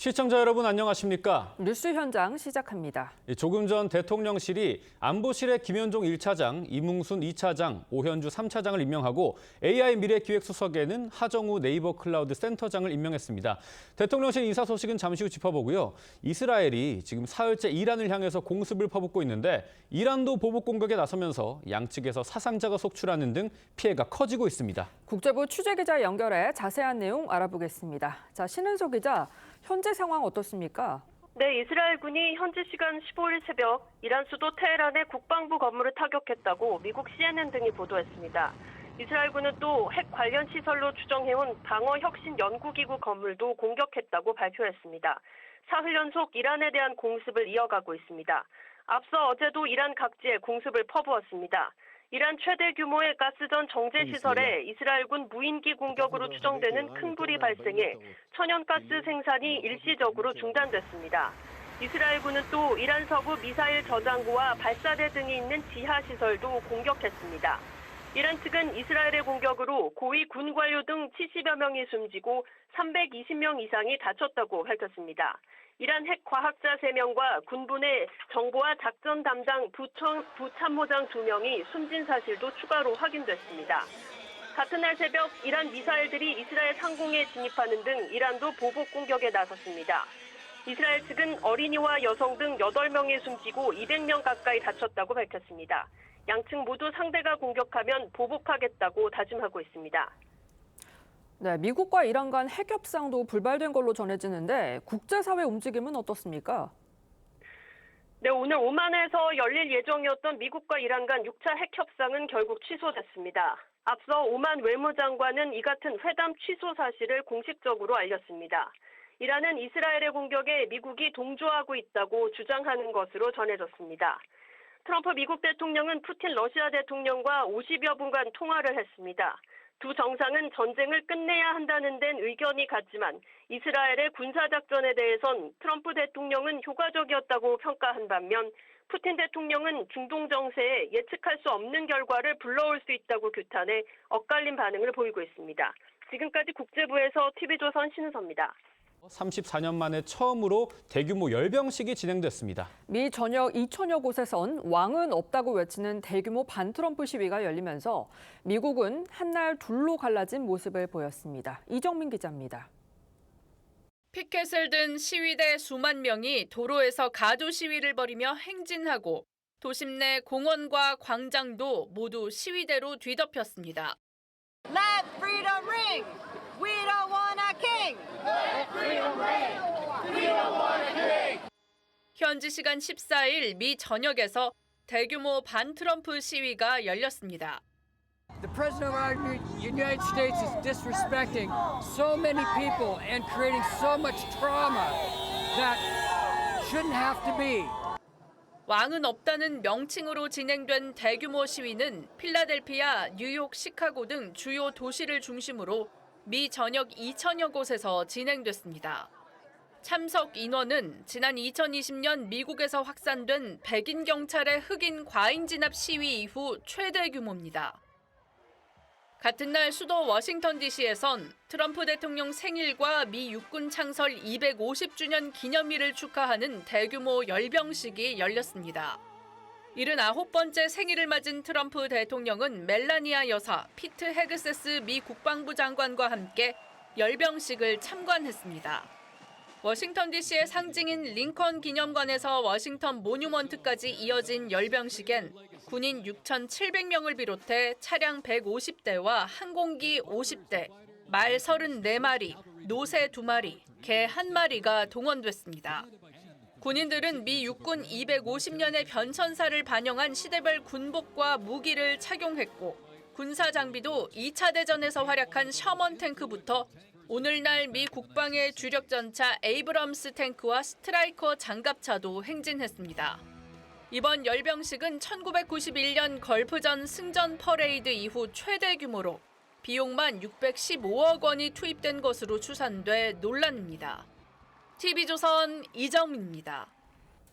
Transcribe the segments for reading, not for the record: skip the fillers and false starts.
시청자 여러분 안녕하십니까? 뉴스 현장 시작합니다. 조금 전 대통령실이 안보실의 김현종 1차장, 이뭉순 2차장, 오현주 3차장을 임명하고 AI 미래기획수석에는 하정우 네이버 클라우드 센터장을 임명했습니다. 대통령실 인사 소식은 잠시 후 짚어보고요. 이스라엘이 지금 사흘째 이란을 향해서 공습을 퍼붓고 있는데 이란도 보복 공격에 나서면서 양측에서 사상자가 속출하는 등 피해가 커지고 있습니다. 국제부 취재기자 연결해 자세한 내용 알아보겠습니다. 자, 신은소 기자, 현재 상황 어떻습니까? 네, 이스라엘군이 현지 시간 15일 새벽 이란 수도 테헤란의 국방부 건물을 타격했다고 미국 CNN 등이 보도했습니다. 이스라엘군은 또 핵 관련 시설로 추정해온 방어혁신연구기구 건물도 공격했다고 발표했습니다. 사흘 연속 이란에 대한 공습을 이어가고 있습니다. 앞서 어제도 이란 각지에 공습을 퍼부었습니다. 이란 최대 규모의 가스전 정제 시설에 이스라엘군 무인기 공격으로 추정되는 큰 불이 발생해 천연가스 생산이 일시적으로 중단됐습니다. 이스라엘군은 또 이란 서부 미사일 저장고와 발사대 등이 있는 지하 시설도 공격했습니다. 이란 측은 이스라엘의 공격으로 고위 군 관료 등 70여 명이 숨지고 320명 이상이 다쳤다고 밝혔습니다. 이란 핵 과학자 3명과 군부 내 정보와 작전 담당 부참모장 2명이 숨진 사실도 추가로 확인됐습니다. 같은 날 새벽 이란 미사일들이 이스라엘 상공에 진입하는 등 이란도 보복 공격에 나섰습니다. 이스라엘 측은 어린이와 여성 등 8명이 숨지고 200명 가까이 다쳤다고 밝혔습니다. 양측 모두 상대가 공격하면 보복하겠다고 다짐하고 있습니다. 네, 미국과 이란 간 핵 협상도 불발된 걸로 전해지는데 국제사회 움직임은 어떻습니까? 네, 오늘 오만에서 열릴 예정이었던 미국과 이란 간 6차 핵 협상은 결국 취소됐습니다. 앞서 오만 외무장관은 이 같은 회담 취소 사실을 공식적으로 알렸습니다. 이란은 이스라엘의 공격에 미국이 동조하고 있다고 주장하는 것으로 전해졌습니다. 트럼프 미국 대통령은 푸틴 러시아 대통령과 50여 분간 통화를 했습니다. 두 정상은 전쟁을 끝내야 한다는 데는 의견이 같지만 이스라엘의 군사작전에 대해선 트럼프 대통령은 효과적이었다고 평가한 반면 푸틴 대통령은 중동 정세에 예측할 수 없는 결과를 불러올 수 있다고 규탄해 엇갈린 반응을 보이고 있습니다. 지금까지 국제부에서 TV조선 신은서입니다. 34년 만에 처음으로 대규모 열병식이 진행됐습니다. 미 전역 2천여 곳에선 왕은 없다고 외치는 대규모 반트럼프 시위가 열리면서 미국은 한날 둘로 갈라진 모습을 보였습니다. 이정민 기자입니다. 피켓을 든 시위대 수만 명이 도로에서 가두 시위를 벌이며 행진하고 도심 내 공원과 광장도 모두 시위대로 뒤덮였습니다. Let freedom ring! We don't want a king! Let freedom ring! We don't want a king! 현지 시간 14일 미 전역에서 대규모 반트럼프 시위가 열렸습니다. The President of our United States is disrespecting so many people and creating so much trauma that shouldn't have to be. 왕은 없다는 명칭으로 진행된 대규모 시위는 필라델피아, 뉴욕, 시카고 등 주요 도시를 중심으로 미 전역 2천여 곳에서 진행됐습니다. 참석 인원은 지난 2020년 미국에서 확산된 백인 경찰의 흑인 과잉 진압 시위 이후 최대 규모입니다. 같은 날 수도 워싱턴 DC에선 트럼프 대통령 생일과 미 육군 창설 250주년 기념일을 축하하는 대규모 열병식이 열렸습니다. 79번째 생일을 맞은 트럼프 대통령은 멜라니아 여사, 피트 헤그세스 미 국방부 장관과 함께 열병식을 참관했습니다. 워싱턴 DC의 상징인 링컨 기념관에서 워싱턴 모뉴먼트까지 이어진 열병식엔 군인 6,700명을 비롯해 차량 150대와 항공기 50대, 말 34마리, 노새 2마리, 개 1마리가 동원됐습니다. 군인들은 미 육군 250년의 변천사를 반영한 시대별 군복과 무기를 착용했고 군사 장비도 2차 대전에서 활약한 셔먼 탱크부터 오늘날 미 국방의 주력 전차 에이브럼스 탱크와 스트라이커 장갑차도 행진했습니다. 이번 열병식은 1991년 걸프전 승전 퍼레이드 이후 최대 규모로 비용만 615억 원이 투입된 것으로 추산돼 논란입니다. TV조선 이정민입니다.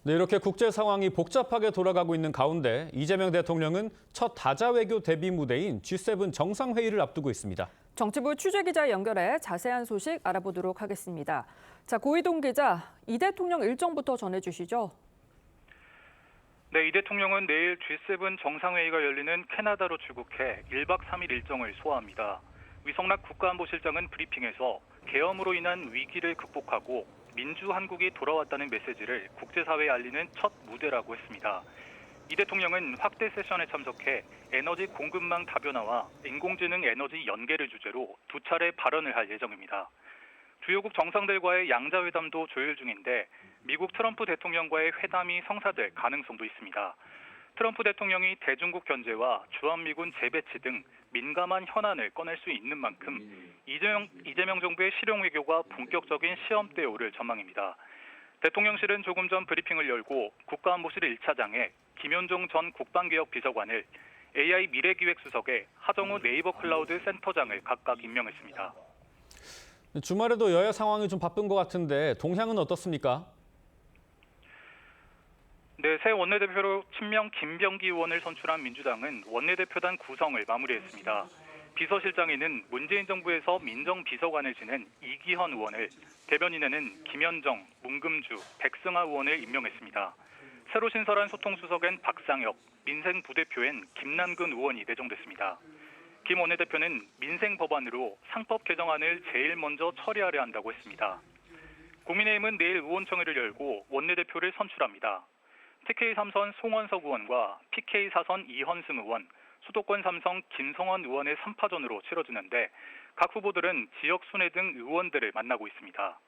네, 이렇게 국제 상황이 복잡하게 돌아가고 있는 가운데 이재명 대통령은 첫 다자 외교 데뷔 무대인 G7 정상회의를 앞두고 있습니다. 정치부 취재기자 연결해 자세한 소식 알아보도록 하겠습니다. 자, 고이동 기자, 이 대통령 일정부터 전해주시죠. 네, 이 대통령은 내일 G7 정상회의가 열리는 캐나다로 출국해 1박 3일 일정을 소화합니다. 위성락 국가안보실장은 브리핑에서 계엄으로 인한 위기를 극복하고 민주 한국이 돌아왔다는 메시지를 국제사회에 알리는 첫 무대라고 했습니다. 이 대통령은 확대 세션에 참석해 에너지 공급망 다변화와 인공지능 에너지 연계를 주제로 두 차례 발언을 할 예정입니다. 주요국 정상들과의 양자회담도 조율 중인데 미국 트럼프 대통령과의 회담이 성사될 가능성도 있습니다. 트럼프 대통령이 대중국 견제와 주한미군 재배치 등 민감한 현안을 꺼낼 수 있는 만큼 이재명 정부의 실용 외교가 본격적인 시험대에 오를 전망입니다. 대통령실은 조금 전 브리핑을 열고 국가안보실 1차장에 김현종 전 국방개혁 비서관을 AI 미래기획수석에 하정우 네이버 클라우드 센터장을 각각 임명했습니다. 주말에도 여야 상황이 좀 바쁜 것 같은데 동향은 어떻습니까? 네, 새 원내대표로 친명 김병기 의원을 선출한 민주당은 원내대표단 구성을 마무리했습니다. 비서실장에는 문재인 정부에서 민정비서관을 지낸 이기헌 의원을, 대변인에는 김현정, 문금주, 백승하 의원을 임명했습니다. 새로 신설한 소통수석엔 박상혁, 민생부대표엔 김남근 의원이 내정됐습니다. 김 원내대표는 민생 법안으로 상법 개정안을 제일 먼저 처리하려 한다고 했습니다. 국민의힘은 내일 의원총회를 열고 원내대표를 선출합니다. TK 3선 송원석 의원과 PK 4선 이현승 의원, 수도권 3선 김성원 의원의 3파전으로 치러지는데 각 후보들은 지역 순회 등 의원들을 만나고 있습니다.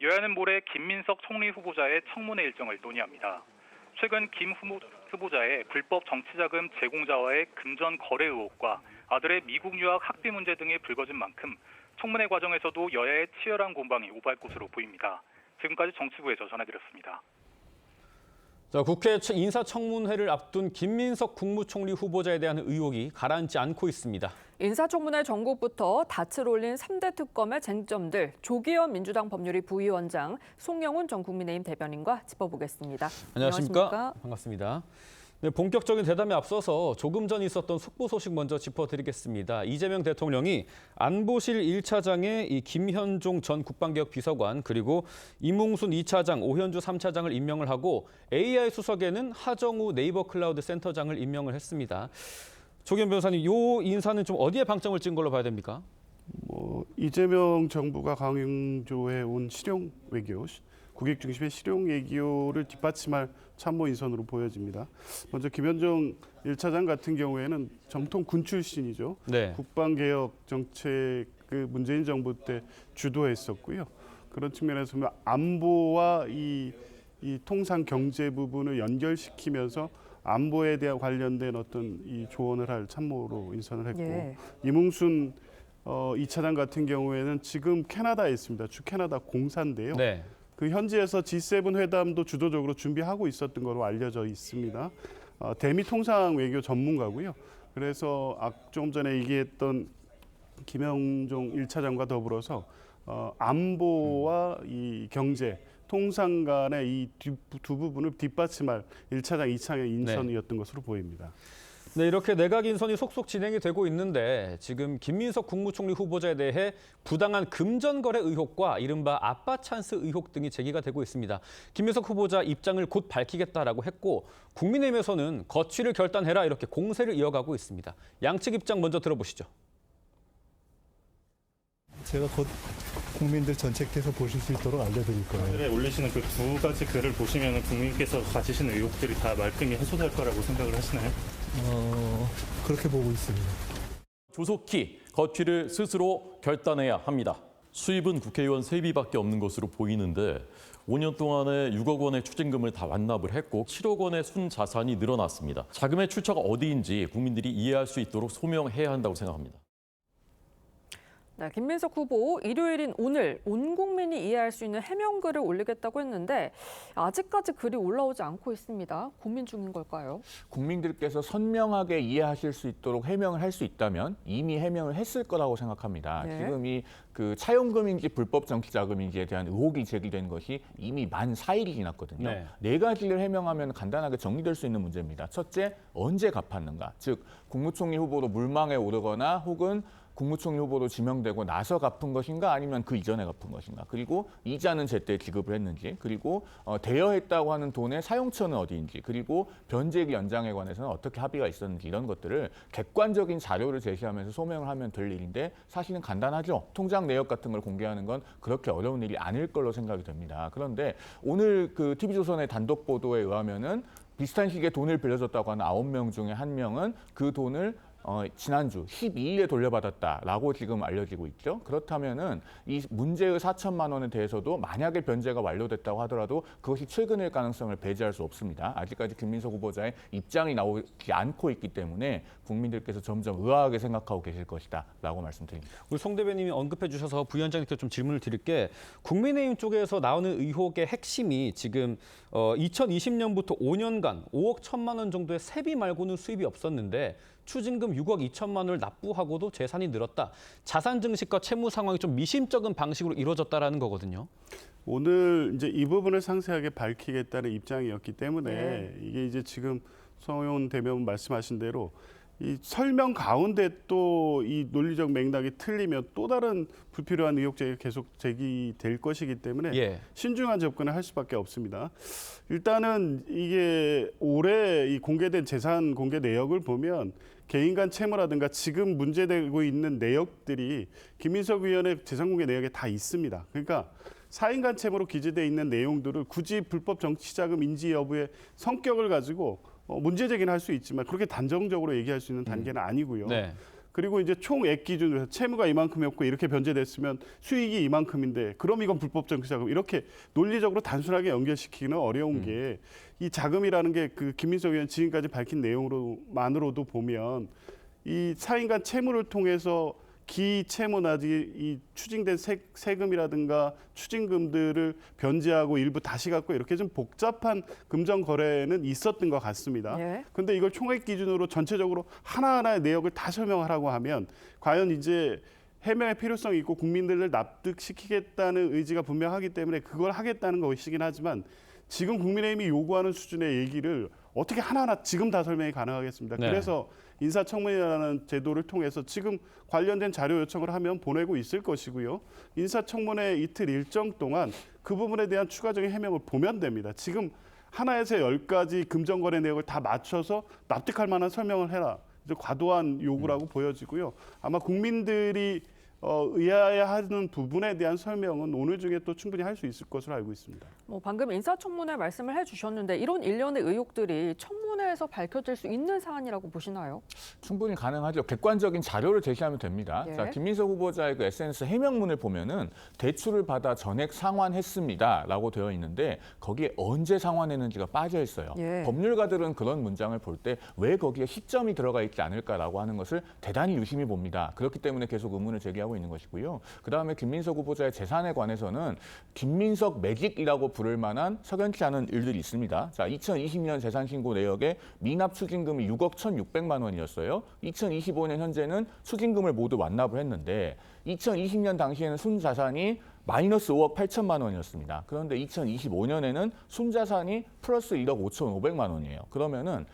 여야는 모레 김민석 총리 후보자의 청문회 일정을 논의합니다. 최근 김 후보자의 불법 정치자금 제공자와의 금전 거래 의혹과 아들의 미국 유학 학비 문제 등이 불거진 만큼 청문회 과정에서도 여야의 치열한 공방이 오갈 것으로 보입니다. 지금까지 정치부에서 전해드렸습니다. 자, 국회 인사청문회를 앞둔 김민석 국무총리 후보자에 대한 의혹이 가라앉지 않고 있습니다. 인사청문회 전국부터 닻을 올린 3대 특검의 쟁점들, 조기현 민주당 법률위 부위원장, 송영훈 전 국민의힘 대변인과 짚어보겠습니다. 안녕하십니까? 반갑습니다. 네, 본격적인 대담에 앞서서 조금 전 있었던 속보 소식 먼저 짚어드리겠습니다. 이재명 대통령이 안보실 1차장에 이 김현종 전 국방개혁 비서관 그리고 이뭉순 2차장, 오현주 3차장을 임명을 하고 AI 수석에는 하정우 네이버 클라우드 센터장을 임명을 했습니다. 조기현 변호사님, 이 인사는 좀 어디에 방점을 찍은 걸로 봐야 됩니까? 이재명 정부가 강조해 온 실용 외교, 국익 중심의 실용 외교를 뒷받침할 참모 인선으로 보여집니다. 먼저 김현종 1차장 같은 경우에는 정통 군 출신이죠. 네. 국방개혁 정책 문재인 정부 때 주도했었고요. 그런 측면에서 보면 안보와 이 통상 경제 부분을 연결시키면서 안보에 대한 관련된 어떤 이 조언을 할 참모로 인선을 했고 예. 이뭉순 2차장 같은 경우에는 지금 캐나다에 있습니다. 주 캐나다 공사인데요. 네. 그 현지에서 G7 회담도 주도적으로 준비하고 있었던 것으로 알려져 있습니다. 대미 통상 외교 전문가고요. 그래서 조금 전에 얘기했던 김영종 1차장과 더불어서 안보와 이 경제, 통상 간의 이 두 부분을 뒷받침할 1차장, 2차장의 인선이었던 것으로 보입니다. 네, 이렇게 내각 인선이 속속 진행이 되고 있는데 지금 김민석 국무총리 후보자에 대해 부당한 금전 거래 의혹과 이른바 아빠 찬스 의혹 등이 제기가 되고 있습니다. 김민석 후보자 입장을 곧 밝히겠다라고 했고 국민의힘에서는 거취를 결단해라 이렇게 공세를 이어가고 있습니다. 양측 입장 먼저 들어보시죠. 제가 곧 국민들 전체께서 보실 수 있도록 알려드릴 거예요. 오늘에 올리시는 그 두 가지 글을 보시면 국민께서 가지시는 의혹들이 다 말끔히 해소될 거라고 생각을 하시나요? 그렇게 보고 있습니다. 조속히 거취를 스스로 결단해야 합니다. 수입은 국회의원 세비밖에 없는 것으로 보이는데 5년 동안에 6억 원의 추징금을 다 완납을 했고 7억 원의 순자산이 늘어났습니다. 자금의 출처가 어디인지 국민들이 이해할 수 있도록 소명해야 한다고 생각합니다. 네, 김민석 후보 일요일인 오늘 온 국민이 이해할 수 있는 해명글을 올리겠다고 했는데 아직까지 글이 올라오지 않고 있습니다. 고민 중인 걸까요? 국민들께서 선명하게 이해하실 수 있도록 해명을 할 수 있다면 이미 해명을 했을 거라고 생각합니다. 네. 지금 이 차용금인지 불법 정치자금인지에 대한 의혹이 제기된 것이 이미 만 4일이 지났거든요. 네. 네 가지를 해명하면 간단하게 정리될 수 있는 문제입니다. 첫째, 언제 갚았는가? 즉 국무총리 후보로 물망에 오르거나 혹은 국무총리 후보로 지명되고 나서 갚은 것인가 아니면 그 이전에 갚은 것인가. 그리고 이자는 제때 지급을 했는지. 그리고 대여했다고 하는 돈의 사용처는 어디인지. 그리고 변제기 연장에 관해서는 어떻게 합의가 있었는지 이런 것들을 객관적인 자료를 제시하면서 소명을 하면 될 일인데 사실은 간단하죠. 통장 내역 같은 걸 공개하는 건 그렇게 어려운 일이 아닐 걸로 생각이 됩니다. 그런데 오늘 그 TV조선의 단독 보도에 의하면은 비슷한 시기에 돈을 빌려줬다고 하는 9명 중에 1명은 그 돈을 지난주 12일에 돌려받았다라고 지금 알려지고 있죠. 그렇다면은 이 문제의 4천만 원에 대해서도 만약에 변제가 완료됐다고 하더라도 그것이 최근일 가능성을 배제할 수 없습니다. 아직까지 김민석 후보자의 입장이 나오지 않고 있기 때문에 국민들께서 점점 의아하게 생각하고 계실 것이다라고 말씀드립니다. 우리 송 대변인이 언급해 주셔서 부위원장님께 좀 질문을 드릴게 국민의힘 쪽에서 나오는 의혹의 핵심이 지금 2020년부터 5년간 5억 1천만 원 정도의 세비 말고는 수입이 없었는데 추징금 6억 2천만 원을 납부하고도 재산이 늘었다. 자산 증식과 채무 상황이 좀 미심쩍은 방식으로 이루어졌다라는 거거든요. 오늘 이제 이 부분을 상세하게 밝히겠다는 입장이었기 때문에 이게 이제 지금 송영훈 대변인 말씀하신 대로 이 설명 가운데 또 이 논리적 맥락이 틀리면 또 다른 불필요한 의혹 제기가 계속 제기될 것이기 때문에 신중한 접근을 할 수밖에 없습니다. 일단은 이게 올해 이 공개된 재산 공개 내역을 보면 개인 간 채무라든가 지금 문제되고 있는 내역들이 김민석 의원의 재산 공개 내역에 다 있습니다. 그러니까 사인 간 채무로 기재돼 있는 내용들을 굳이 불법 정치자금 인지 여부의 성격을 가지고 문제 제기는 할 수 있지만 그렇게 단정적으로 얘기할 수 있는 단계는 아니고요. 그리고 이제 총액 기준으로 해서 채무가 이만큼이었고 이렇게 변제됐으면 수익이 이만큼인데 그럼 이건 불법 정치자금 이렇게 논리적으로 단순하게 연결시키기는 어려운 게 이 자금이라는 게 그 김민석 의원 지금까지 밝힌 내용으로만으로도 보면 이 사인 간 채무를 통해서 기채무나 이 추징된 세금이라든가 추징금들을 변제하고 일부 다시 갚고 이렇게 좀 복잡한 금전 거래는 있었던 것 같습니다. 그런데 이걸 총액 기준으로 전체적으로 하나하나의 내역을 다 설명하라고 하면 과연 이제 해명의 필요성이 있고 국민들을 납득시키겠다는 의지가 분명하기 때문에 그걸 하겠다는 것이긴 하지만 지금 국민의힘이 요구하는 수준의 얘기를 어떻게 하나하나 지금 다 설명이 가능하겠습니다. 그래서 인사청문회라는 제도를 통해서 지금 관련된 자료 요청을 하면 보내고 있을 것이고요. 인사청문회 이틀 일정 동안 그 부분에 대한 추가적인 해명을 보면 됩니다. 지금 하나에서 10가지 금전거래 내역을 다 맞춰서 납득할 만한 설명을 해라. 이제 과도한 요구라고 보여지고요. 아마 국민들이 의아해하는 부분에 대한 설명은 오늘 중에 또 충분히 할 수 있을 것으로 알고 있습니다. 방금 인사청문회 말씀을 해주셨는데 이런 일련의 의혹들이 청문회에서 밝혀질 수 있는 사안이라고 보시나요? 충분히 가능하죠. 객관적인 자료를 제시하면 됩니다. 자, 김민석 후보자의 그 SNS 해명문을 보면은 대출을 받아 전액 상환했습니다라고 되어 있는데 거기에 언제 상환했는지가 빠져 있어요. 법률가들은 그런 문장을 볼 때 왜 거기에 시점이 들어가 있지 않을까라고 하는 것을 대단히 유심히 봅니다. 그렇기 때문에 계속 의문을 제기하고 있는 것이고요. 그다음에 김민석 후보자의 재산에 관해서는 김민석 매직이라고 부를 만한 석연치 않은 일들이 있습니다. 자, 2020년 재산 신고 내역에 미납 추징금이 6억 1,600만 원이었어요. 2025년 현재는 추징금을 모두 완납을 했는데 2020년 당시에는 순자산이 마이너스 5억 8천만 원이었습니다. 그런데 2025년에는 순자산이 플러스 1억 5,500만 원이에요. 그러면은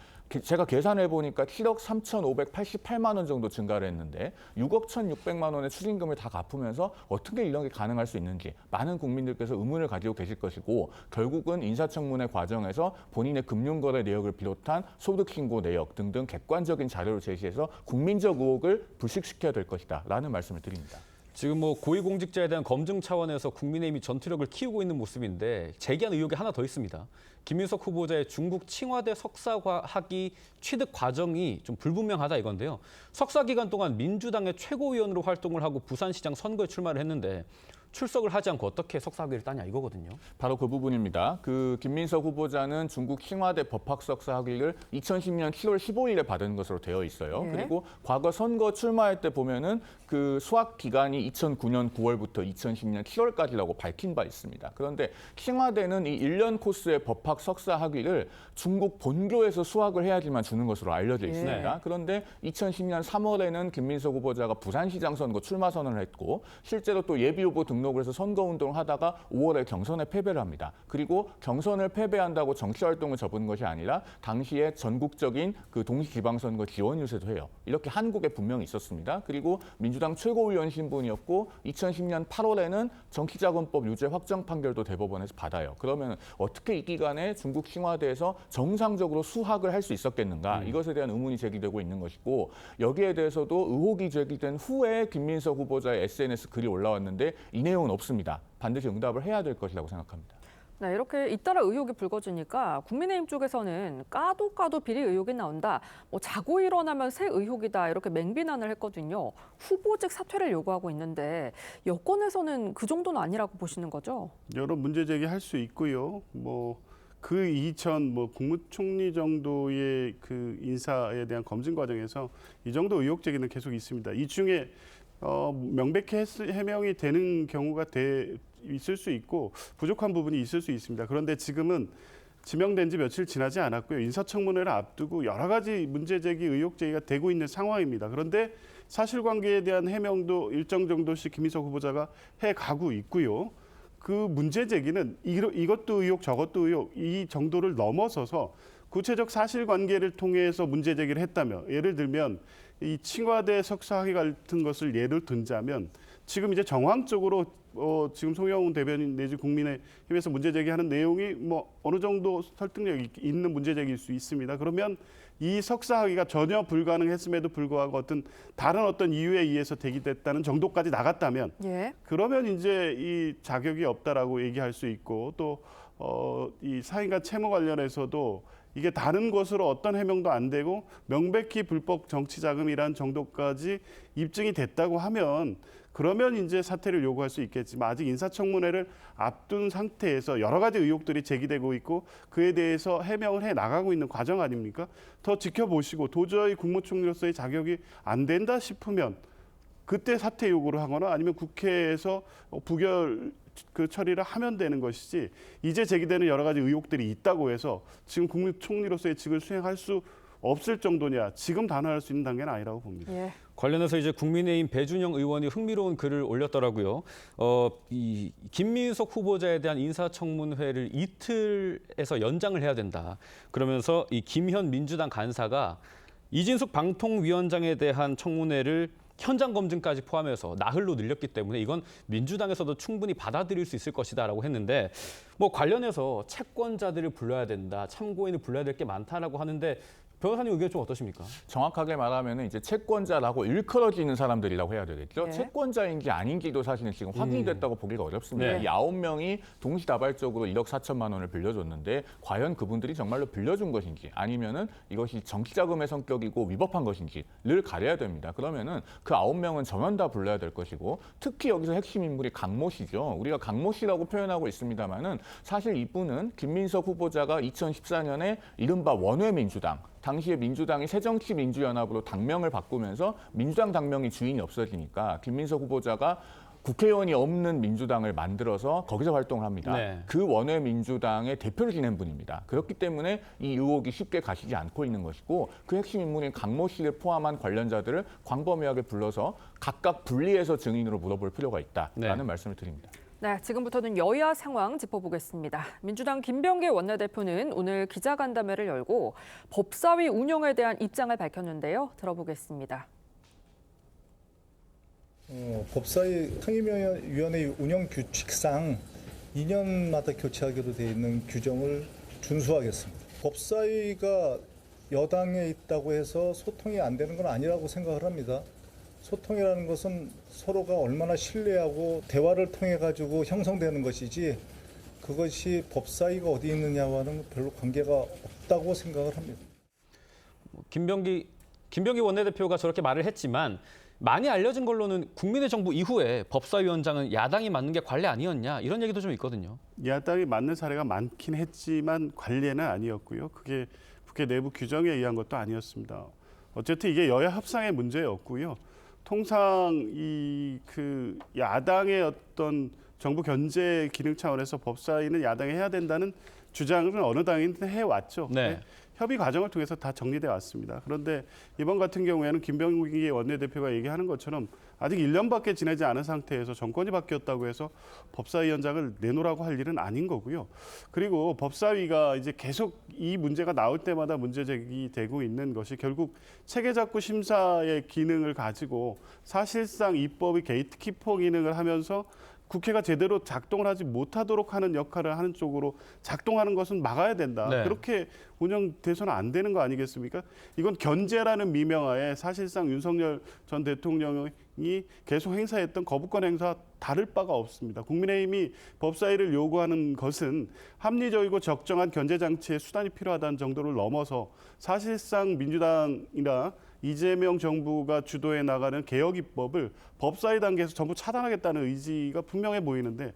제가 계산해 보니까 7억 3,588만 원 정도 증가를 했는데 6억 1,600만 원의 추징금을 다 갚으면서 어떻게 이런 게 가능할 수 있는지 많은 국민들께서 의문을 가지고 계실 것이고 결국은 인사청문회 과정에서 본인의 금융거래 내역을 비롯한 소득신고 내역 등등 객관적인 자료를 제시해서 국민적 의혹을 불식시켜야 될 것이다라는 말씀을 드립니다. 지금 고위공직자에 대한 검증 차원에서 국민의힘이 전투력을 키우고 있는 모습인데 제기한 의혹이 하나 더 있습니다. 김민석 후보자의 중국 칭화대 석사학위 취득 과정이 좀 불분명하다 이건데요. 석사 기간 동안 민주당의 최고위원으로 활동을 하고 부산시장 선거에 출마를 했는데 출석을 하지 않고 어떻게 석사학위를 따냐 이거거든요. 바로 그 부분입니다. 그 김민석 후보자는 중국 칭화대 법학석사 학위를 2010년 7월 15일에 받은 것으로 되어 있어요. 그리고 과거 선거 출마할 때 보면은 그 수학 기간이 2009년 9월부터 2010년 7월까지라고 밝힌 바 있습니다. 그런데 칭화대는 이 1년 코스의 법학석사 학위를 중국 본교에서 수학을 해야지만 주는 것으로 알려져 있습니다. 그런데 2010년 3월에는 김민석 후보자가 부산시장 선거 출마 선언을 했고 실제로 또 예비 후보 등 등록을 해서 선거운동을 하다가 5월에 경선에 패배를 합니다. 그리고 경선을 패배한다고 정치활동을 접은 것이 아니라 당시에 전국적인 그 동시지방선거 지원 유세도 해요. 이렇게 한국에 분명히 있었습니다. 그리고 민주당 최고위원 신분이었고 2010년 8월에는 정치자금법 유죄 확정 판결도 대법원에서 받아요. 그러면 어떻게 이 기간에 중국 청와대에서 정상적으로 수학을 할 수 있었겠는가? 이것에 대한 의문이 제기되고 있는 것이고 여기에 대해서도 의혹이 제기된 후에 김민석 후보자의 SNS 글이 올라왔는데 이 내용은 없습니다. 반드시 응답을 해야 될 것이라고 생각합니다. 네, 이렇게 잇따라 의혹이 불거지니까 국민의힘 쪽에서는 까도 비리 의혹이 나온다. 자고 일어나면 새 의혹이다. 이렇게 맹비난을 했거든요. 후보직 사퇴를 요구하고 있는데 여권에서는 그 정도는 아니라고 보시는 거죠? 여러 문제 제기할 수 있고요. 그 이전 국무총리 정도의 그 인사에 대한 검증 과정에서 이 정도 의혹 제기는 계속 있습니다. 이 중에 명백히 해명이 되는 경우가 있을 수 있고 부족한 부분이 있을 수 있습니다. 그런데 지금은 지명된 지 며칠 지나지 않았고요. 인사청문회를 앞두고 여러 가지 문제 제기, 의혹 제기가 되고 있는 상황입니다. 그런데 사실관계에 대한 해명도 일정 정도씩 김민석 후보자가 해가고 있고요. 그 문제 제기는 이것도 의혹 저것도 의혹 이 정도를 넘어서서 구체적 사실관계를 통해서 문제 제기를 했다며 예를 들면 이 청와대 석사학위 같은 것을 예를 든자면 지금 이제 정황적으로 지금 송영훈 대변인 내지 국민의힘에서 문제 제기하는 내용이 어느 정도 설득력 있는 문제 제기일 수 있습니다. 그러면 이 석사학위가 전혀 불가능했음에도 불구하고 다른 어떤 이유에 의해서 대기됐다는 정도까지 나갔다면 그러면 이제 이 자격이 없다라고 얘기할 수 있고 또 이 사인과 채무 관련해서도 이게 다른 것으로 어떤 해명도 안 되고 명백히 불법 정치 자금이란 정도까지 입증이 됐다고 하면 그러면 이제 사퇴를 요구할 수 있겠지만 아직 인사청문회를 앞둔 상태에서 여러 가지 의혹들이 제기되고 있고 그에 대해서 해명을 해 나가고 있는 과정 아닙니까? 더 지켜보시고 도저히 국무총리로서의 자격이 안 된다 싶으면 그때 사퇴 요구를 하거나 아니면 국회에서 부결 처리를 하면 되는 것이지 이제 제기되는 여러 가지 의혹들이 있다고 해서 지금 국무총리로서의 직을 수행할 수 없을 정도냐 지금 단언할 수 있는 단계는 아니라고 봅니다. 관련해서 이제 국민의힘 배준영 의원이 흥미로운 글을 올렸더라고요. 이 김민석 후보자에 대한 인사청문회를 이틀에서 연장을 해야 된다. 그러면서 이 김현 민주당 간사가 이진숙 방통위원장에 대한 청문회를 현장 검증까지 포함해서 나흘로 늘렸기 때문에 이건 민주당에서도 충분히 받아들일 수 있을 것이다라고 했는데 관련해서 채권자들을 불러야 된다, 참고인을 불러야 될 게 많다라고 하는데 변호사님 의견 좀 어떠십니까? 정확하게 말하면 이제 채권자라고 일컬어지는 사람들이라고 해야 되겠죠. 채권자인지 아닌지도 사실은 지금 확인이 됐다고 보기가 어렵습니다. 이 9명이 동시다발적으로 1억 4천만 원을 빌려줬는데 과연 그분들이 정말로 빌려준 것인지 아니면은 이것이 정치자금의 성격이고 위법한 것인지를 가려야 됩니다. 그러면은 그 9명은 전원 다 불러야 될 것이고 특히 여기서 핵심 인물이 강모 씨죠. 우리가 강모 씨라고 표현하고 있습니다만은 사실 이분은 김민석 후보자가 2014년에 이른바 원외민주당 당시에 민주당이 새정치민주연합으로 당명을 바꾸면서 민주당 당명이 주인이 없어지니까 김민석 후보자가 국회의원이 없는 민주당을 만들어서 거기서 활동을 합니다. 그 원외민주당의 대표를 지낸 분입니다. 그렇기 때문에 이 의혹이 쉽게 가시지 않고 있는 것이고 그 핵심 인물인 강모 씨를 포함한 관련자들을 광범위하게 불러서 각각 분리해서 증인으로 물어볼 필요가 있다라는 말씀을 드립니다. 네, 지금부터는 여야 상황 짚어보겠습니다. 민주당 김병기 원내대표는 오늘 기자간담회를 열고 법사위 운영에 대한 입장을 밝혔는데요. 들어보겠습니다. 법사위 상임위원회 운영 규칙상 2년마다 교체하기로 되어 있는 규정을 준수하겠습니다. 법사위가 여당에 있다고 해서 소통이 안 되는 건 아니라고 생각을 합니다. 소통이라는 것은 서로가 얼마나 신뢰하고 대화를 통해 가지고 형성되는 것이지 그것이 법사위가 어디 있느냐와는 별로 관계가 없다고 생각을 합니다. 김병기 원내대표가 저렇게 말을 했지만 많이 알려진 걸로는 국민의 정부 이후에 법사위원장은 야당이 맡는 게 관례 아니었냐 이런 얘기도 좀 있거든요. 야당이 맡는 사례가 많긴 했지만 관례는 아니었고요. 그게 국회 내부 규정에 의한 것도 아니었습니다. 어쨌든 이게 여야 협상의 문제였고요. 통상 그 야당의 어떤 정부 견제 기능 차원에서 법사위는 야당이 해야 된다는 주장을 어느 당이든 해왔죠. 협의 과정을 통해서 다 정리돼 왔습니다. 그런데 이번 같은 경우에는 김병기 원내대표가 얘기하는 것처럼 아직 1년밖에 지나지 않은 상태에서 정권이 바뀌었다고 해서 법사위원장을 내놓으라고 할 일은 아닌 거고요. 그리고 법사위가 이제 계속 이 문제가 나올 때마다 문제 제기되고 있는 것이 결국 체계작구 심사의 기능을 가지고 사실상 입법의 게이트키퍼 기능을 하면서 국회가 제대로 작동을 하지 못하도록 하는 역할을 하는 쪽으로 작동하는 것은 막아야 된다. 네. 그렇게 운영돼서는 안 되는 거 아니겠습니까? 이건 견제라는 미명하에 사실상 윤석열 전 대통령이 계속 행사했던 거부권 행사와 다를 바가 없습니다. 국민의힘이 법사위를 요구하는 것은 합리적이고 적정한 견제 장치의 수단이 필요하다는 정도를 넘어서 사실상 민주당이나 이재명 정부가 주도해 나가는 개혁 입법을 법사위 단계에서 전부 차단하겠다는 의지가 분명해 보이는데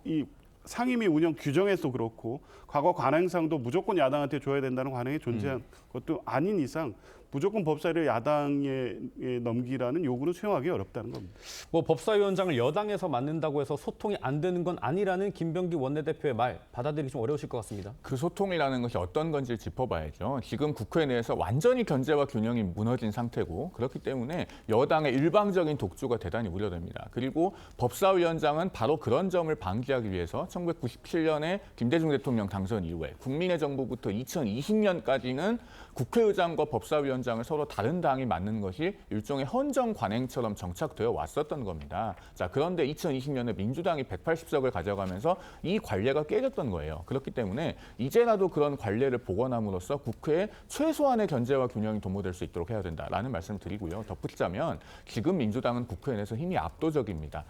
이 상임위 운영 규정에서 그렇고 과거 관행상도 무조건 야당한테 줘야 된다는 관행이 존재한 것도 아닌 이상 무조건 법사위를 야당에 넘기라는 요구는 수용하기 어렵다는 겁니다. 뭐 법사위원장을 여당에서 맡는다고 해서 소통이 안 되는 건 아니라는 김병기 원내대표의 말 받아들이기 좀 어려우실 것 같습니다. 그 소통이라는 것이 어떤 건지 짚어봐야죠. 지금 국회 내에서 완전히 견제와 균형이 무너진 상태고 그렇기 때문에 여당의 일방적인 독주가 대단히 우려됩니다. 그리고 법사위원장은 바로 그런 점을 방지하기 위해서 1997년에 김대중 대통령 당선 이후에 국민의 정부부터 2020년까지는 국회의장과 법사위원장을 서로 다른 당이 맡는 것이 일종의 헌정 관행처럼 정착되어 왔었던 겁니다. 자, 그런데 2020년에 민주당이 180석을 가져가면서 이 관례가 깨졌던 거예요. 그렇기 때문에 이제라도 그런 관례를 복원함으로써 국회에 최소한의 견제와 균형이 도모될 수 있도록 해야 된다라는 말씀을 드리고요. 덧붙이자면 지금 민주당은 국회 내에서 힘이 압도적입니다.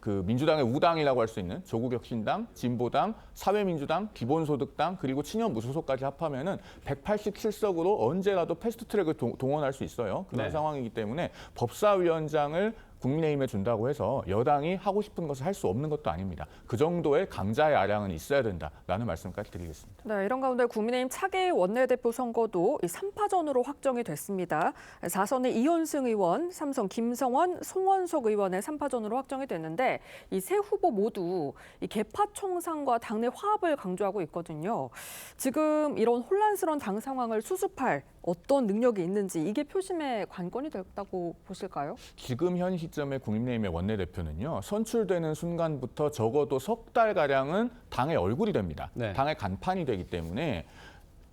그 민주당의 우당이라고 할 수 있는 조국혁신당, 진보당, 사회민주당, 기본소득당 그리고 친여무소속까지 합하면은 187석으로 언제라도 패스트트랙을 동원할 수 있어요. 그런 상황이기 때문에 법사위원장을 국민의힘에 준다고 해서 여당이 하고 싶은 것을 할 수 없는 것도 아닙니다. 그 정도의 강자의 아량은 있어야 된다라는 말씀까지 드리겠습니다. 네, 이런 가운데 국민의힘 차기 원내대표 선거도 이 3파전으로 확정이 됐습니다. 4선의 이현승 의원, 삼성 김성원, 송원석 의원의 3파전으로 확정이 됐는데 이 세 후보 모두 이 개파 청산과 당내 화합을 강조하고 있거든요. 지금 이런 혼란스러운 당 상황을 수습할 어떤 능력이 있는지 이게 표심의 관건이 됐다고 보실까요? 지금 현 시점의 국민의힘의 원내대표는요. 선출되는 순간부터 적어도 석 달가량은 당의 얼굴이 됩니다. 네. 당의 간판이 되기 때문에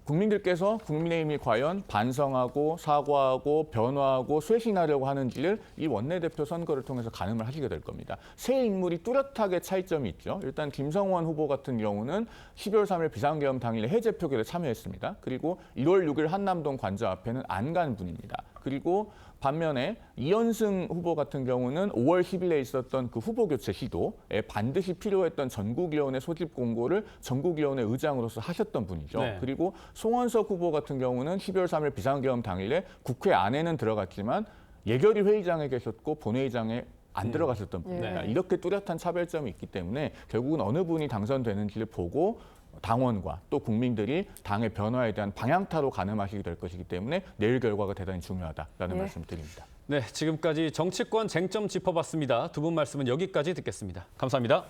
국민들께서 국민의힘이 과연 반성하고 사과하고 변화하고 쇄신하려고 하는지를 이 원내대표 선거를 통해서 가늠을 하시게 될 겁니다. 새 인물이 뚜렷하게 차이점이 있죠. 일단 김성원 후보 같은 경우는 12월 3일 비상계엄 당일에 해제 표결에 참여했습니다. 그리고 1월 6일 한남동 관저 앞에는 안 간 분입니다. 그리고 반면에 이현승 후보 같은 경우는 5월 10일에 있었던 그 후보 교체 시도에 반드시 필요했던 전국위원회 소집 공고를 전국위원회 의장으로서 하셨던 분이죠. 네. 그리고 송원석 후보 같은 경우는 12월 3일 비상계엄 당일에 국회 안에는 들어갔지만 예결위 회의장에 계셨고 본회의장에 안 들어가셨던 분입니다. 이렇게 뚜렷한 차별점이 있기 때문에 결국은 어느 분이 당선되는지를 보고 당원과 또 국민들이 당의 변화에 대한 방향타로 가늠하시게 될 것이기 때문에 내일 결과가 대단히 중요하다라는 말씀을 드립니다. 네, 지금까지 정치권 쟁점 짚어봤습니다. 두 분 말씀은 여기까지 듣겠습니다. 감사합니다.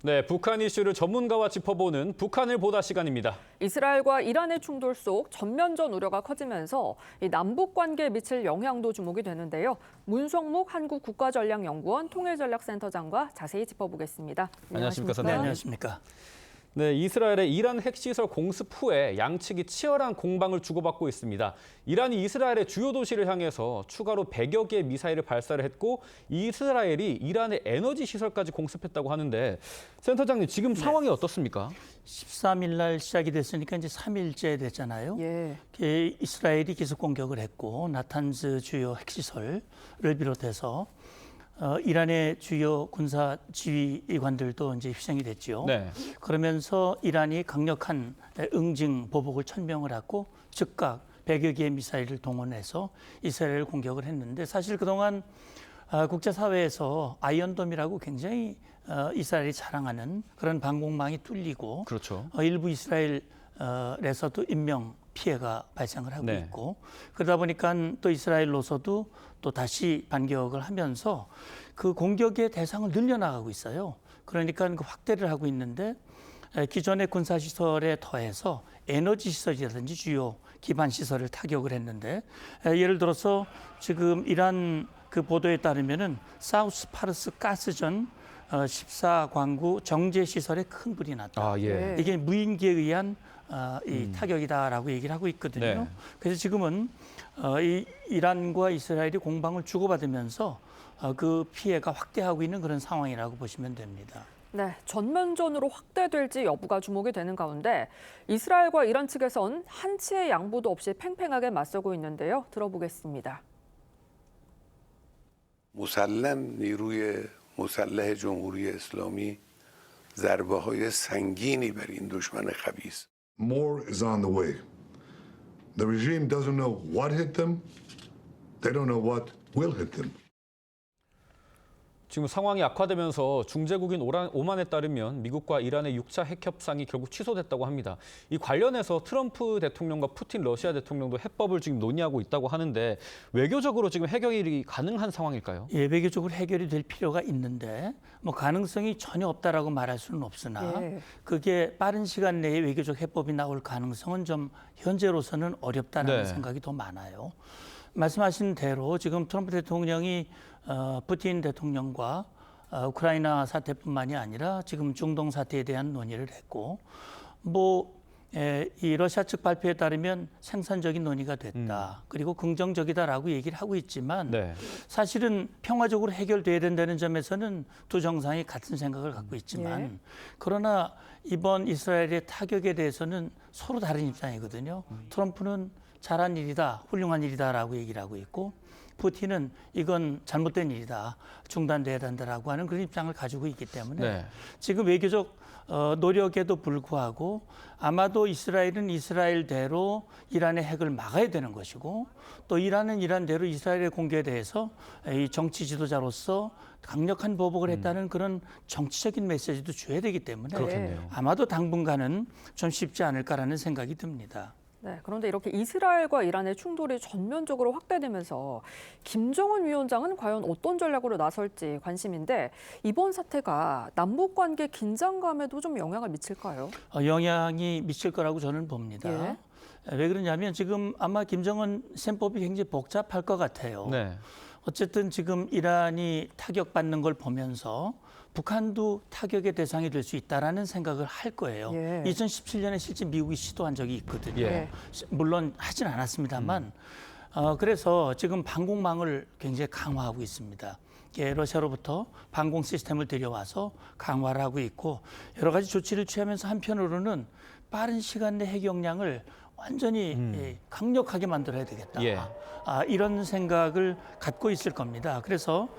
네, 북한 이슈를 전문가와 짚어보는 북한을 보다 시간입니다. 이스라엘과 이란의 충돌 속 전면전 우려가 커지면서 이 남북 관계에 미칠 영향도 주목이 되는데요. 문성묵 한국국가전략연구원 통일전략센터장과 자세히 짚어보겠습니다. 안녕하십니까, 안녕하십니까? 선생님. 안녕하십니까. 네, 이스라엘의 이란 핵시설 공습 후에 양측이 치열한 공방을 주고받고 있습니다. 이란이 이스라엘의 주요 도시를 향해서 추가로 100여 개의 미사일을 발사를 했고 이스라엘이 이란의 에너지 시설까지 공습했다고 하는데 센터장님 지금 상황이 어떻습니까? 13일 날 시작이 됐으니까 이제 3일째 됐잖아요. 예. 이스라엘이 계속 공격을 했고 나탄즈 주요 핵시설을 비롯해서 이란의 주요 군사 지휘관들도 이제 희생이 됐죠. 네. 그러면서 이란이 강력한 응징 보복을 천명을 하고 즉각 100여 개의 미사일을 동원해서 이스라엘을 공격을 했는데 사실 그동안 국제사회에서 아이언돔이라고 굉장히 이스라엘이 자랑하는 그런 방공망이 뚫리고 그렇죠. 일부 이스라엘에서도 인명 피해가 발생을 하고 네. 있고 그러다 보니까 또 이스라엘로서도 또 다시 반격을 하면서 그 공격의 대상을 늘려나가고 있어요. 그러니까 그 확대를 하고 있는데 기존의 군사시설에 더해서 에너지 시설이라든지 주요 기반 시설을 타격을 했는데 예를 들어서 지금 이란 그 보도에 따르면은 사우스 파르스 가스전 14광구 정제 시설에 큰 불이 났다. 아, 예. 이게 무인기에 의한 이 타격이다라고 얘기를 하고 있거든요. 네. 그래서 지금은 이 이란과 이스라엘이 공방을 주고받으면서 그 피해가 확대하고 있는 그런 상황이라고 보시면 됩니다. 네, 전면전으로 확대될지 여부가 주목이 되는 가운데 이스라엘과 이란 측에선 한치의 양보도 없이 팽팽하게 맞서고 있는데요. 들어보겠습니다. مسلم نیروی مسلح جمهوری اسلامی ضربه‌های سنگینی بر این دشمن خبیث. More is on the way. The regime doesn't know what hit them. They don't know what will hit them. 지금 상황이 악화되면서 중재국인 오만에 따르면 미국과 이란의 6차 핵 협상이 결국 취소됐다고 합니다. 이 관련해서 트럼프 대통령과 푸틴 러시아 대통령도 해법을 지금 논의하고 있다고 하는데 외교적으로 지금 해결이 가능한 상황일까요? 예, 외교적으로 해결이 될 필요가 있는데 뭐 가능성이 전혀 없다라고 말할 수는 없으나 그게 빠른 시간 내에 외교적 해법이 나올 가능성은 좀 현재로서는 어렵다라는 생각이 더 많아요. 말씀하신 대로 지금 트럼프 대통령이 푸틴 대통령과 우크라이나 사태뿐만이 아니라 지금 중동 사태에 대한 논의를 했고 이 러시아 측 발표에 따르면 생산적인 논의가 됐다. 그리고 긍정적이다라고 얘기를 하고 있지만 사실은 평화적으로 해결돼야 된다는 점에서는 두 정상이 같은 생각을 갖고 있지만 그러나 이번 이스라엘의 타격에 대해서는 서로 다른 입장이거든요. 트럼프는 잘한 일이다, 훌륭한 일이다라고 얘기를 하고 있고 푸틴은 이건 잘못된 일이다, 중단돼야 된다라고 하는 그런 입장을 가지고 있기 때문에 지금 외교적 노력에도 불구하고 아마도 이스라엘은 이스라엘대로 이란의 핵을 막아야 되는 것이고 또 이란은 이란대로 이스라엘의 공격에 대해서 이 정치 지도자로서 강력한 보복을 했다는 그런 정치적인 메시지도 줘야 되기 때문에 아마도 당분간은 좀 쉽지 않을까라는 생각이 듭니다. 네, 그런데 이렇게 이스라엘과 이란의 충돌이 전면적으로 확대되면서 김정은 위원장은 과연 어떤 전략으로 나설지 관심인데 이번 사태가 남북관계 긴장감에도 좀 영향을 미칠까요? 영향이 미칠 거라고 저는 봅니다. 왜 그러냐면 지금 아마 김정은 셈법이 굉장히 복잡할 것 같아요. 어쨌든 지금 이란이 타격받는 걸 보면서 북한도 타격의 대상이 될 수 있다라는 생각을 할 거예요. 2017년에 실제 미국이 시도한 적이 있거든요. 물론 하진 않았습니다만 그래서 지금 방공망을 굉장히 강화하고 있습니다. 러시아로부터 방공 시스템을 들여와서 강화를 하고 있고 여러 가지 조치를 취하면서 한편으로는 빠른 시간 내 핵 역량을 완전히 강력하게 만들어야 되겠다. 이런 생각을 갖고 있을 겁니다. 그래서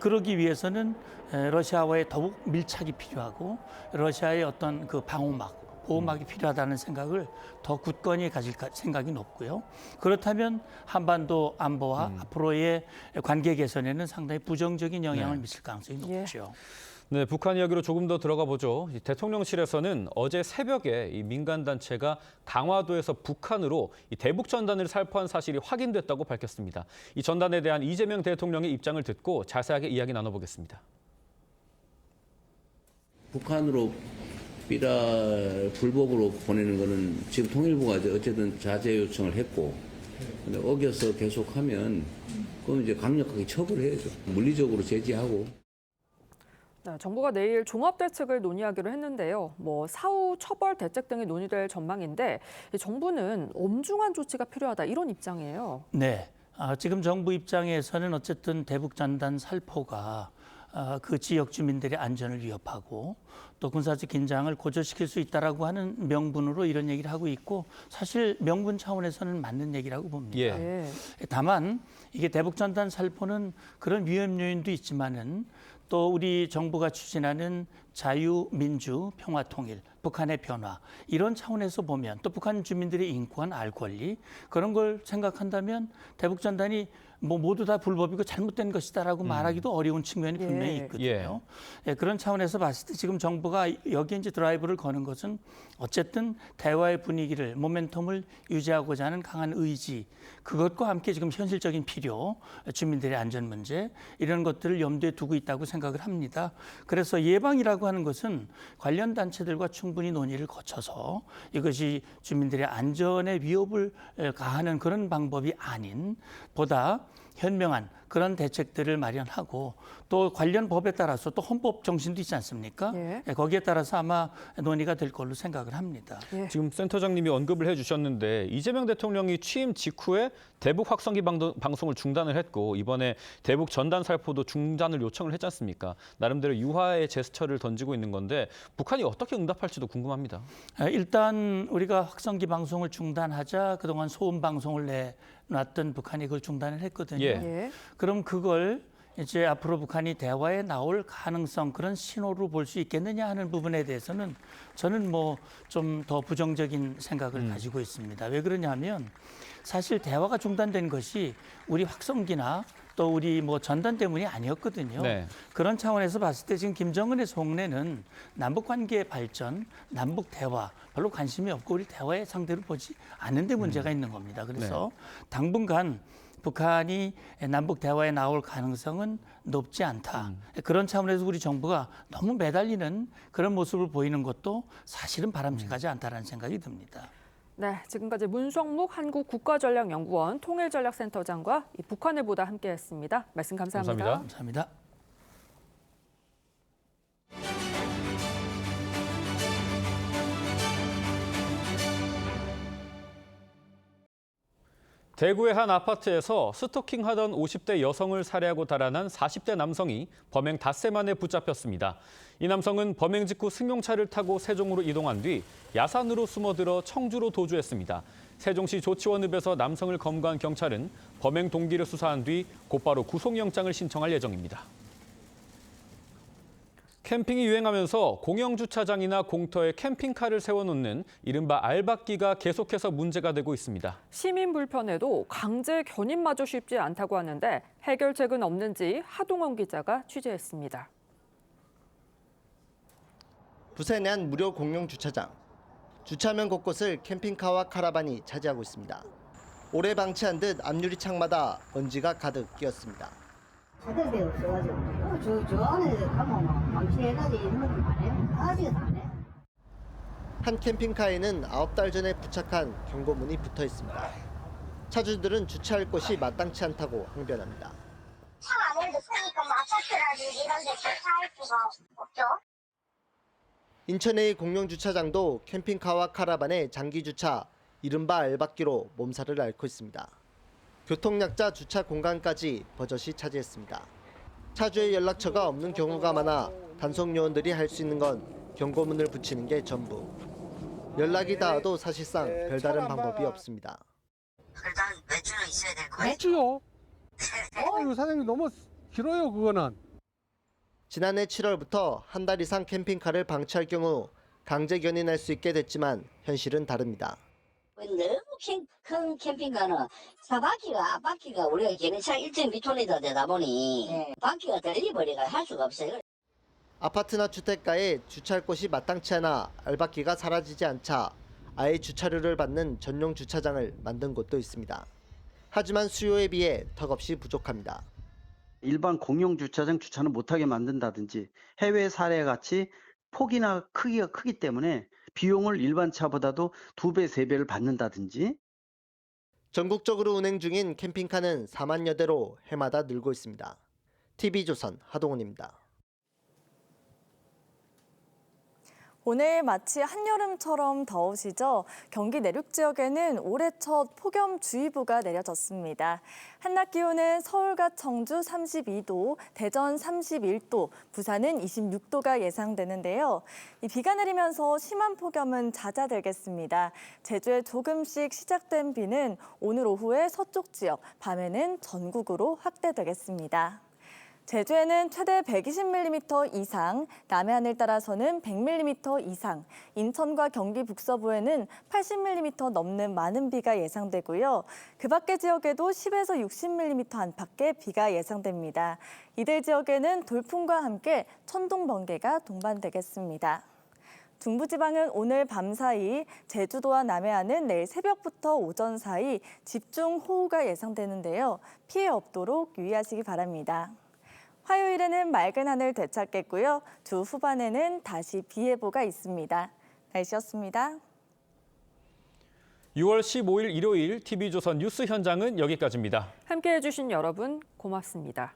그러기 위해서는 러시아와의 더욱 밀착이 필요하고 러시아의 어떤 그 방어막, 보호막이 필요하다는 생각을 더 굳건히 가질 생각이 높고요. 그렇다면 한반도 안보와 앞으로의 관계 개선에는 상당히 부정적인 영향을 미칠 가능성이 높죠. 네, 북한 이야기로 조금 더 들어가 보죠. 대통령실에서는 어제 새벽에 이 민간단체가 강화도에서 북한으로 이 대북 전단을 살포한 사실이 확인됐다고 밝혔습니다. 이 전단에 대한 이재명 대통령의 입장을 듣고 자세하게 이야기 나눠보겠습니다. 북한으로 불법으로 보내는 거는 지금 통일부가 어쨌든 자제 요청을 했고, 근데 어겨서 계속하면 그건 이제 강력하게 처벌해야죠. 물리적으로 제지하고. 정부가 내일 종합대책을 논의하기로 했는데요. 사후 처벌 대책 등이 논의될 전망인데 정부는 엄중한 조치가 필요하다 이런 입장이에요. 네, 지금 정부 입장에서는 어쨌든 대북 전단 살포가 그 지역 주민들의 안전을 위협하고 또 군사적 긴장을 고조시킬 수 있다라고 하는 명분으로 이런 얘기를 하고 있고 사실 명분 차원에서는 맞는 얘기라고 봅니다. 예. 다만 이게 대북 전단 살포는 그런 위험 요인도 있지만은 또 우리 정부가 추진하는 자유, 민주, 평화, 통일, 북한의 변화 이런 차원에서 보면 또 북한 주민들의 인권, 알 권리 그런 걸 생각한다면 대북 전단이 모두 다 불법이고 잘못된 것이다라고 말하기도 어려운 측면이 분명히 있거든요. 그런 차원에서 봤을 때 지금 정부가 여기에 이제 드라이브를 거는 것은 어쨌든 대화의 분위기를 모멘텀을 유지하고자 하는 강한 의지 그것과 함께 지금 현실적인 필요, 주민들의 안전 문제 이런 것들을 염두에 두고 있다고 생각을 합니다. 그래서 예방이라고 하는 것은 관련 단체들과 충분히 논의를 거쳐서 이것이 주민들의 안전에 위협을 가하는 그런 방법이 아닌 보다 현명한 그런 대책들을 마련하고 또 관련 법에 따라서 또 헌법 정신도 있지 않습니까? 거기에 따라서 아마 논의가 될 걸로 생각을 합니다. 지금 센터장님이 언급을 해주셨는데 이재명 대통령이 취임 직후에 대북 확성기 방송을 중단을 했고 이번에 대북 전단 살포도 중단을 요청을 했지 않습니까? 나름대로 유화의 제스처를 던지고 있는 건데 북한이 어떻게 응답할지도 궁금합니다. 일단 우리가 확성기 방송을 중단하자 그동안 소음 방송을 내놨던 북한이 그걸 중단을 했거든요. 그럼 그걸 이제 앞으로 북한이 대화에 나올 가능성 그런 신호로 볼 수 있겠느냐 하는 부분에 대해서는 저는 뭐 좀 더 부정적인 생각을 가지고 있습니다. 왜 그러냐면 사실 대화가 중단된 것이 우리 확성기나 또 우리 뭐 전단 때문이 아니었거든요. 그런 차원에서 봤을 때 지금 김정은의 속내는 남북 관계의 발전, 남북 대화 별로 관심이 없고 우리 대화의 상대로 보지 않는 데 문제가 있는 겁니다. 그래서 당분간 북한이 남북 대화에 나올 가능성은 높지 않다. 그런 차원에서 우리 정부가 너무 매달리는 그런 모습을 보이는 것도 사실은 바람직하지 않다는 생각이 듭니다. 네, 지금까지 문성묵 한국국가전략연구원 통일전략센터장과 이 북한을 보다 함께했습니다. 말씀 감사합니다. 감사합니다. 대구의 한 아파트에서 스토킹하던 50대 여성을 살해하고 달아난 40대 남성이 범행 닷새 만에 붙잡혔습니다. 이 남성은 범행 직후 승용차를 타고 세종으로 이동한 뒤 야산으로 숨어들어 청주로 도주했습니다. 세종시 조치원읍에서 남성을 검거한 경찰은 범행 동기를 수사한 뒤 곧바로 구속영장을 신청할 예정입니다. 캠핑이 유행하면서 공영주차장이나 공터에 캠핑카를 세워놓는 이른바 알박기가 계속해서 문제가 되고 있습니다. 시민 불편에도 강제 견인마저 쉽지 않다고 하는데 해결책은 없는지 하동원 기자가 취재했습니다. 부산의 한 무료 공영주차장. 주차면 곳곳을 캠핑카와 카라반이 차지하고 있습니다. 오래 방치한 듯 앞유리 창마다 먼지가 가득 끼었습니다. 찾을 데 없어가지고 저 안에 가면 방치해가지고 있는 건 안 해. 아직은 안 해. 한 캠핑카에는 9달 전에 부착한 경고문이 붙어 있습니다. 차주들은 주차할 곳이 마땅치 않다고 항변합니다. 차가 아무래도 크니까 아파트라든지 이런 데 주차할 수가 없죠. 인천의 공영주차장도 캠핑카와 카라반의 장기주차, 이른바 알박기로 몸살을 앓고 있습니다. 교통약자 주차 공간까지 버젓이 차지했습니다. 차주의 연락처가 없는 경우가 많아 단속 요원들이 할 수 있는 건 경고문을 붙이는 게 전부. 연락이 닿아도 사실상 별다른 방법이 없습니다. 일단 외주는 있어야 될 거예요. 외주요? 이거 사장님 너무 길어요 그거는. 지난해 7월부터 한 달 이상 캠핑카를 방치할 경우 강제 견인할 수 있게 됐지만 현실은 다릅니다. 너무 큰 캠핑카는 차바퀴가 앞바퀴가 우리가 견인차 1.2톤이 되다 보니 바퀴가 들리버리가 할 수가 없어요. 아파트나 주택가에 주차할 곳이 마땅치 않아 알박기가 사라지지 않자 아예 주차료를 받는 전용 주차장을 만든 곳도 있습니다. 하지만 수요에 비해 턱없이 부족합니다. 일반 공용주차장 주차는 못하게 만든다든지 해외 사례 같이 폭이나 크기가 크기 때문에 비용을 일반 차보다도 2배, 3배를 받는다든지. 전국적으로 운행 중인 캠핑카는 4만여 대로 해마다 늘고 있습니다. TV조선 하동훈입니다. 오늘 마치 한여름처럼 더우시죠? 경기 내륙 지역에는 올해 첫 폭염주의보가 내려졌습니다. 한낮 기온은 서울과 청주 32도, 대전 31도, 부산은 26도가 예상되는데요. 이 비가 내리면서 심한 폭염은 잦아들겠습니다. 제주에 조금씩 시작된 비는 오늘 오후에 서쪽 지역, 밤에는 전국으로 확대되겠습니다. 제주에는 최대 120mm 이상, 남해안을 따라서는 100mm 이상, 인천과 경기 북서부에는 80mm 넘는 많은 비가 예상되고요. 그 밖의 지역에도 10에서 60mm 안팎의 비가 예상됩니다. 이들 지역에는 돌풍과 함께 천둥, 번개가 동반되겠습니다. 중부지방은 오늘 밤 사이, 제주도와 남해안은 내일 새벽부터 오전 사이 집중호우가 예상되는데요. 피해 없도록 유의하시기 바랍니다. 화요일에는 맑은 하늘 되찾겠고요. 주 후반에는 다시 비 예보가 있습니다. 날씨였습니다. 6월 15일 일요일 TV조선 뉴스 현장은 여기까지입니다. 함께해 주신 여러분 고맙습니다.